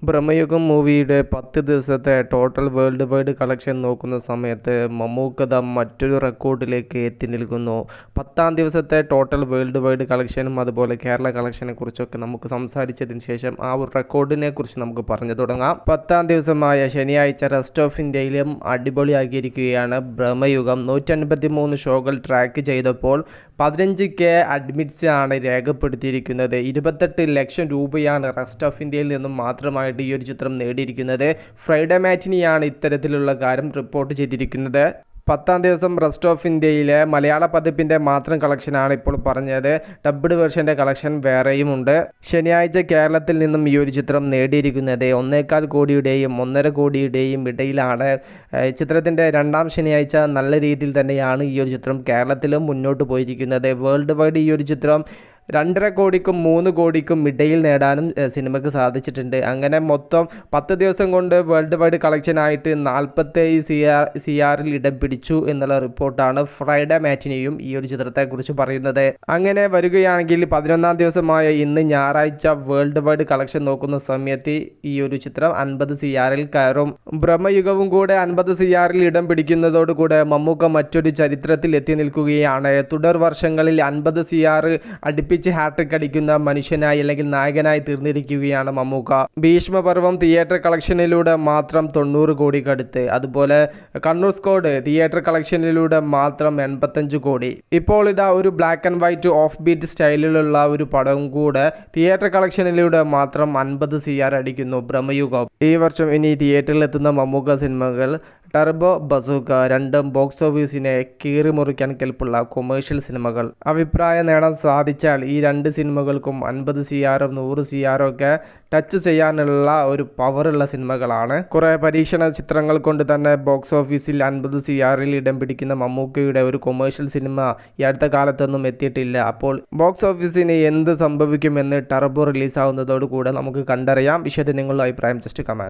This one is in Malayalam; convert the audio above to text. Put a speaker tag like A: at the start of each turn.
A: ബ്രഹ്മയുഗം മൂവിയുടെ 10 ദിവസത്തെ ടോട്ടൽ വേൾഡ് വൈഡ് കളക്ഷൻ നോക്കുന്ന സമയത്ത് മമ്മൂക്കഥ മറ്റൊരു റെക്കോർഡിലേക്ക് എത്തി നിൽക്കുന്നു. 10-ാം ദിവസത്തെ ടോട്ടൽ വേൾഡ് വൈഡ് കളക്ഷനും അതുപോലെ കേരള കളക്ഷനെ കുറിച്ചൊക്കെ നമുക്ക് സംസാരിച്ചതിന് ശേഷം ആ ഒരു റെക്കോർഡിനെ കുറിച്ച് നമുക്ക് പറഞ്ഞു തുടങ്ങാം. 10-ാം ദിവസമായ ശനിയാഴ്ച റെസ്റ്റ് ഓഫ് ഇന്ത്യയിലും അടിപൊളിയാക്കിയിരിക്കുകയാണ് ബ്രഹ്മയുഗം. 153 ഷോകൾ ട്രാക്ക് ചെയ്തപ്പോൾ 15K അഡ്മിറ്റ്സ് ആണ് രേഖപ്പെടുത്തിയിരിക്കുന്നത്. 28 ലക്ഷം രൂപയാണ് റെസ്റ്റ് ഓഫ് ഇന്ത്യയിൽ നിന്നും മാത്രമായിട്ട് ഈ ഒരു ചിത്രം നേടിയിരിക്കുന്നത്. ഫ്രൈഡേ മാറ്റിനിയാണ് ഇത്തരത്തിലുള്ള കാര്യം റിപ്പോർട്ട് ചെയ്തിരിക്കുന്നത്. 10-ാം ദിവസം റെസ്റ്റ് ഓഫ് ഇന്ത്യയിലെ മലയാള പതിപ്പിൻ്റെ മാത്രം കളക്ഷനാണ് ഇപ്പോൾ പറഞ്ഞത്. ഡബ്ഡ് വെർഷൻ്റെ കളക്ഷൻ വേറെയുമുണ്ട്. ശനിയാഴ്ച കേരളത്തിൽ നിന്നും ഈ ഒരു ചിത്രം നേടിയിരിക്കുന്നത് 1.25 കോടിയുടെയും 1.5 കോടിയുടെയും ഇടയിലാണ്. ചിത്രത്തിൻ്റെ 2-ാം ശനിയാഴ്ച നല്ല രീതിയിൽ തന്നെയാണ് ഈ ഒരു ചിത്രം കേരളത്തിലും മുന്നോട്ട് പോയിരിക്കുന്നത്. വേൾഡ് വൈഡ് ഈ ഒരു ചിത്രം 2.5 കോടിക്കും 3 കോടിക്കും ഇടയിൽ നേടാനും സിനിമയ്ക്ക് സാധിച്ചിട്ടുണ്ട്. അങ്ങനെ മൊത്തം 10 ദിവസം കൊണ്ട് വേൾഡ് വൈഡ് കളക്ഷനായിട്ട് 47 CR ഇടം പിടിച്ചു എന്നുള്ള റിപ്പോർട്ടാണ് ഫ്രൈഡേ മാറ്റിനിയും ഈ ഒരു ചിത്രത്തെക്കുറിച്ച് പറയുന്നത്. അങ്ങനെ വരികയാണെങ്കിൽ 11-ാം ദിവസമായ ഇന്ന് ഞായറാഴ്ച വേൾഡ് വൈഡ് കളക്ഷൻ നോക്കുന്ന സമയത്ത് ഈ ഒരു ചിത്രം 50 CR കയറും. ബ്രഹ്മയുഗവും കൂടെ 50 CR ഇടം പിടിക്കുന്നതോടുകൂടെ മമ്മൂക്ക മറ്റൊരു ചരിത്രത്തിൽ എത്തി നിൽക്കുകയാണ്. തുടർ വർഷങ്ങളിൽ 50 CR അടുപ്പിച്ച് ഹാട്രിക് അടിക്കുന്ന മനുഷ്യനായി അല്ലെങ്കിൽ നായകനായി തീർന്നിരിക്കുകയാണ് മമ്മൂക്ക. ഭീഷ്മപർവം തിയേറ്റർ കളക്ഷനിലൂടെ മാത്രം 90 കോടിക്കടുത്ത്, അതുപോലെ കണ്ണൂർ സ്ക്വാഡ് തിയേറ്റർ കളക്ഷനിലൂടെ മാത്രം 85 കോടി. ഇപ്പോൾ ഇതാ ഒരു black and white off beat സ്റ്റൈലിലുള്ള ഒരു പടം കൂടെ തിയേറ്റർ കളക്ഷനിലൂടെ മാത്രം 50 CR അടിക്കുന്നു ബ്രഹ്മയുഗം. ഈ വർഷം ഇനി തിയേറ്ററിൽ എത്തുന്ന മമ്മൂക്ക സിനിമകൾ ടർബോ ബസൂക്ക, രണ്ടും ബോക്സ് ഓഫീസിനെ കീറിമുറിക്കാൻ കെൽപ്പുള്ള കൊമേഴ്ഷ്യൽ സിനിമകൾ. അഭിപ്രായം നേടാൻ സാധിച്ചാൽ ഈ രണ്ട് സിനിമകൾക്കും 50 CR 100 CR ഒക്കെ ടച്ച് ചെയ്യാനുള്ള ഒരു പവറുള്ള സിനിമകളാണ്. കുറേ പരീക്ഷണ ചിത്രങ്ങൾ കൊണ്ട് തന്നെ ബോക്സ് ഓഫീസിൽ 50 CR ഇടം പിടിക്കുന്ന മമ്മൂക്കയുടെ ഒരു കൊമേഴ്ഷ്യൽ സിനിമ ഈ അടുത്ത കാലത്തൊന്നും എത്തിയിട്ടില്ല. അപ്പോൾ ബോക്സ് ഓഫീസിന് എന്ത് സംഭവിക്കുമെന്ന് ടർബോ റിലീസാവുന്നതോടുകൂടെ നമുക്ക് കണ്ടറിയാം. വിഷയത്തിൽ നിങ്ങളുടെ അഭിപ്രായം ജസ്റ്റ് കമന്റ്.